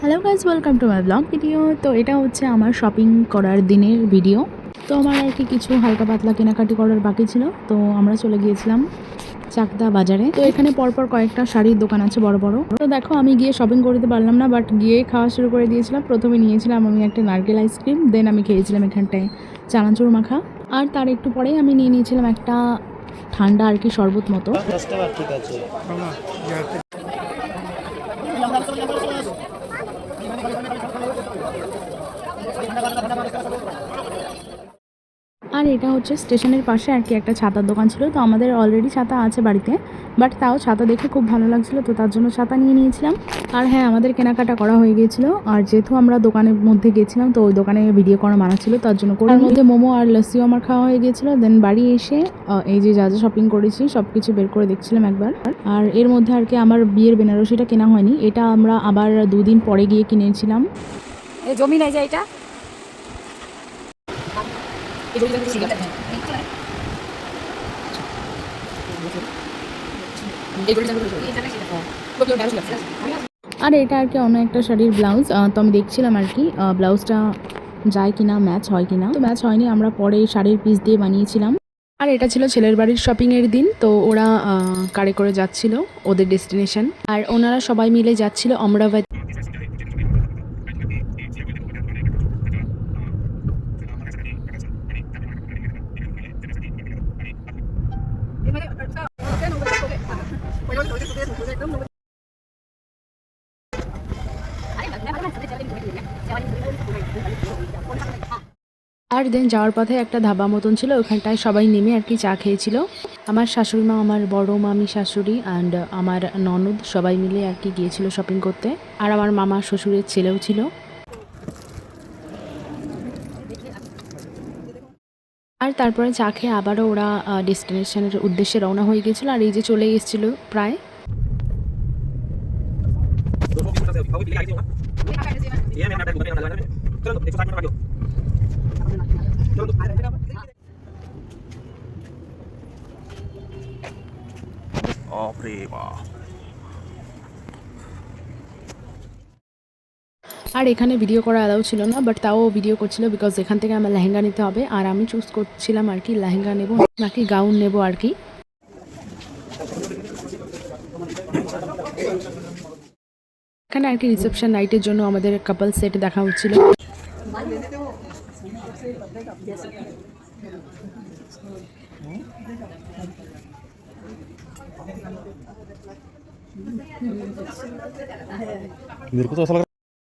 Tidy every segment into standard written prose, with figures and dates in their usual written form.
Hello guys, welcome to my blog video. তো এটা হচ্ছে আমার শপিং করার দিনের ভিডিও। তো আমার আর কি কিছু হালকা পাতলা কেনাকাটি করার বাকি ছিল, তো আমরা চলে গিয়েছিলাম চাকদা বাজারে। তো এখানে পরপর কয়েকটা শাড়ির দোকান আছে বড় বড়। তো দেখো, আমি গিয়ে শপিং করতে পারলাম না, বাট গিয়ে খাওয়া শুরু করে দিয়েছিলাম। প্রথমে নিয়েছিলাম আমি একটা নারকেল আইসক্রিম, দেন আমি খেয়েছিলাম এখানটায় চানাচুর মাখা, আর তার একটু পরেই আমি নিয়ে নিয়েছিলাম একটা ঠান্ডা আর কি শরবত মতো। ঠিক আছে। আর এটা হচ্ছে স্টেশনের পাশে আর কি একটা ছাতার দোকান ছিল। তো আমাদের অলরেডি ছাতা আছে বাড়িতে, বাট তাও ছাতা দেখে খুব ভালো লাগছিলো, তো তার জন্য ছাতা নিয়ে নিয়েছিলাম। আর হ্যাঁ, আমাদের কেনাকাটা করা হয়ে গিয়েছিলো। আর যেহেতু আমরা দোকানের মধ্যে গেছিলাম, তো ওই দোকানে ভিডিও করা মানা ছিল, তার জন্য ওর মধ্যে মোমো আর লস্যিও আমার খাওয়া হয়ে গিয়েছিলো। দেন বাড়ি এসে এই যে যা যা শপিং করেছি সব কিছু বের করে দেখছিলাম একবার। আর এর মধ্যে আর কি আমার বিয়ের বেনারসিটা কেনা হয়নি, এটা আমরা আবার 2 দিন পরে গিয়ে কিনেছিলাম। জমি নাই যে এটা আর এটা আর কি অন্য একটা শাড়ির ব্লাউজ। তো আমি দেখছিলাম আর কি ব্লাউজটা যায় কিনা, ম্যাচ হয় কিনা। তো ম্যাচ হয়নি, আমরা পরে এই শাড়ির পিস দিয়ে বানিয়েছিলাম। আর এটা ছিল ছেলের বাড়ির শপিংয়ের দিন, তো ওরা কারে করে যাচ্ছিল ওদের ডেস্টিনেশন, আর ওনারা সবাই মিলে যাচ্ছিল অমরাবতী। আর দেন যাওয়ার পথে একটা ধাবা মতন ছিল, ওখানটায় সবাই নেমে আর কি চা খেয়েছিল। আমার শাশুড়ি মা, আমার বড় মামি শাশুড়ি অ্যান্ড আমার ননদ সবাই মিলে আর কি গিয়েছিল শপিং করতে। আর আমার মামা শ্বশুরের ছেলেও ছিল। আর তারপরে চা খেয়ে আবারও ওরা ডেস্টিনেশনের উদ্দেশ্যে রওনা হয়ে গেছিলো। আর এই যে চলে এসেছিলো প্রায়। আর এখানে ভিডিও করা অ্যালাউ ছিল না, বাট তাও ভিডিও করছিল, বিকজ এখান থেকে আমার লেহেঙ্গা নিতে হবে। আর আমি চুজ করছিলাম আর কি লেহেঙ্গা নেব নাকি গাউন নেব আর কি। এখানে আর কি রিসেপশন নাইটের জন্য আমাদের কাপল সেট দেখা হচ্ছিল।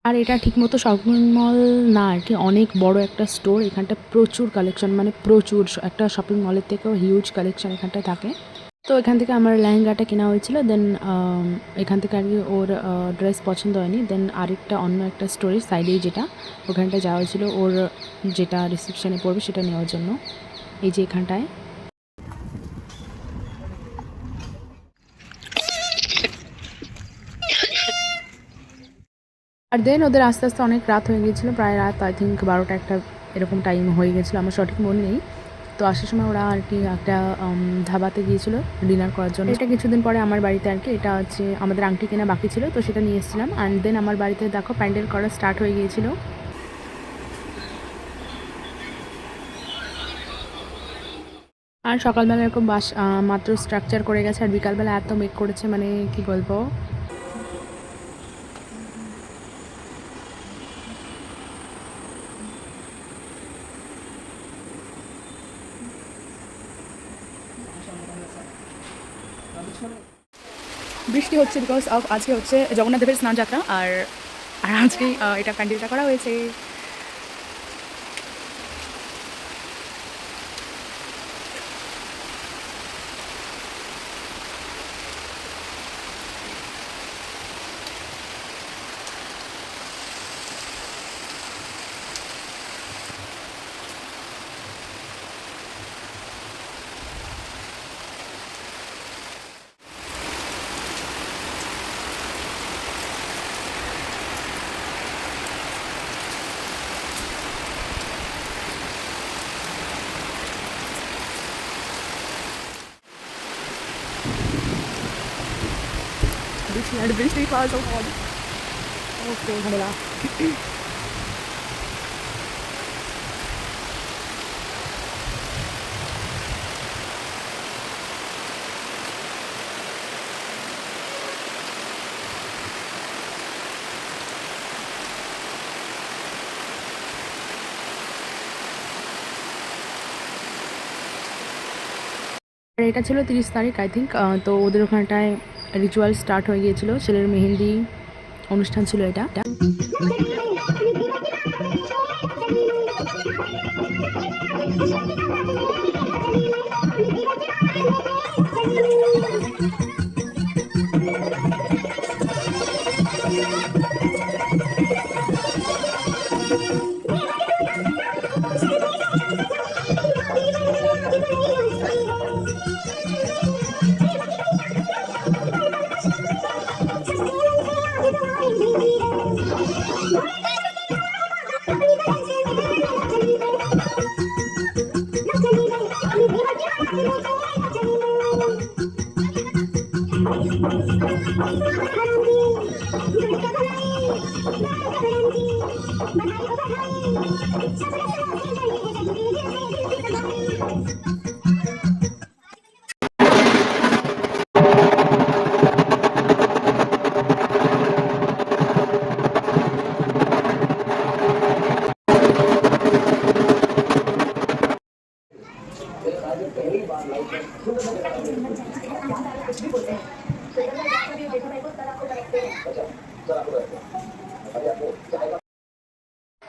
আর এটা ঠিকমতো শপিং মল না আর কি, অনেক বড় একটা স্টোর। এখানটা প্রচুর কালেকশন, মানে প্রচুর, একটা শপিং মলের থেকেও হিউজ কালেকশন এখানটায় থাকে। তো এখান থেকে আমার লেহেঙ্গাটা কেনা হয়েছিল। দেন এখান থেকে আর কি ওর ড্রেস পছন্দ হয়নি, দেন আরেকটা অন্য একটা স্টোরের সাইডেই যেটা, ওখানটায় যাওয়া হয়েছিল ওর যেটা রিসেপশনে পড়বে সেটা নেওয়ার জন্য। এই যে এখানটায়। আর দেন ওদের আস্তে আস্তে অনেক রাত হয়ে গিয়েছিলো, প্রায় রাত আই থিঙ্ক 12টা একটা এরকম টাইম হয়ে গেছিলো, আমার সঠিক মনে নেই। তো আসার সময় ওরা আর কি একটা ধাবাতে গিয়েছিলো ডিনার করার জন্য। এটা কিছুদিন পরে আমার বাড়িতে আর কি, এটা হচ্ছে আমাদের আংটি কেনা বাকি ছিল, তো সেটা নিয়ে এসেছিলাম। অ্যান্ড দেন আমার বাড়িতে দেখো প্যান্ডেল করা স্টার্ট হয়ে গিয়েছিলো। আর সকালবেলা এরকম বাস মাত্র স্ট্রাকচার করে গেছে, আর বিকালবেলা এত মেক করেছে, মানে কি বলবো। বৃষ্টি হচ্ছে বিকজ অফ আজকে হচ্ছে জগন্নাথ দেবের স্নান যাত্রা, আর আজকেই এটা প্যান্ডেলটা করা হয়েছে। বৃষ্টি পাওয়া যাবে। ওকে ঝামেলা। আর এটা ছিল 30 তারিখ আই থিঙ্ক। তো ওদের ওখানটায় রিচুয়াল স্টার্ট হয়ে গিয়েছিল, ছেলের মেহেন্দি অনুষ্ঠান ছিল এটা।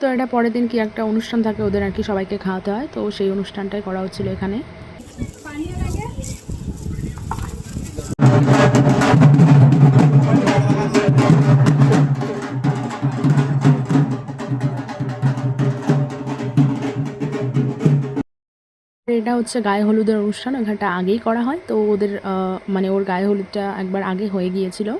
তো এটা পরের দিন কি একটা অনুষ্ঠান থাকে ওদের আর কি, সবাইকে খাওয়াতে হয়, তো সেই অনুষ্ঠানটাই করা হচ্ছিল এখানে। এটা হচ্ছে গায়ে হলুদের অনুষ্ঠান, ওখানটা আগেই করা হয়, তো ওদের মানে ওর গায়ে হলুদটা একবার আগে হয়ে গিয়েছিল।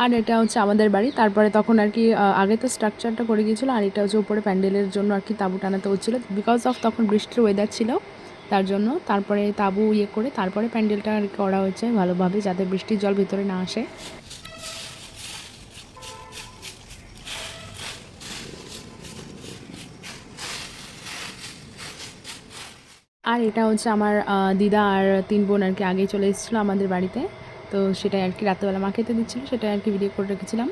আর এটা হচ্ছে আমাদের বাড়ি। তারপরে তখন আর কি আগে তো স্ট্রাকচারটা করে গিয়েছিলো, আর এটা হচ্ছে উপরে প্যান্ডেলের জন্য আর কি তাঁবু টানাতে হচ্ছিলো, বিকজ অফ তখন বৃষ্টির ওয়েদার ছিল তার জন্য। তারপরে তাঁবু ইয়ে করে তারপরে প্যান্ডেলটা আর কি করা হয়েছে ভালোভাবে, যাতে বৃষ্টির জল ভিতরে না আসে। আর এটা হচ্ছে আমার দিদা আর 3 বোন আর কি আগেই চলে এসেছিলো আমাদের বাড়িতে, তো সেটাই আর কি রাত্রেবেলা মা খেতে দিচ্ছিলো, সেটাই আর কি ভিডিও করে রেখেছিলাম।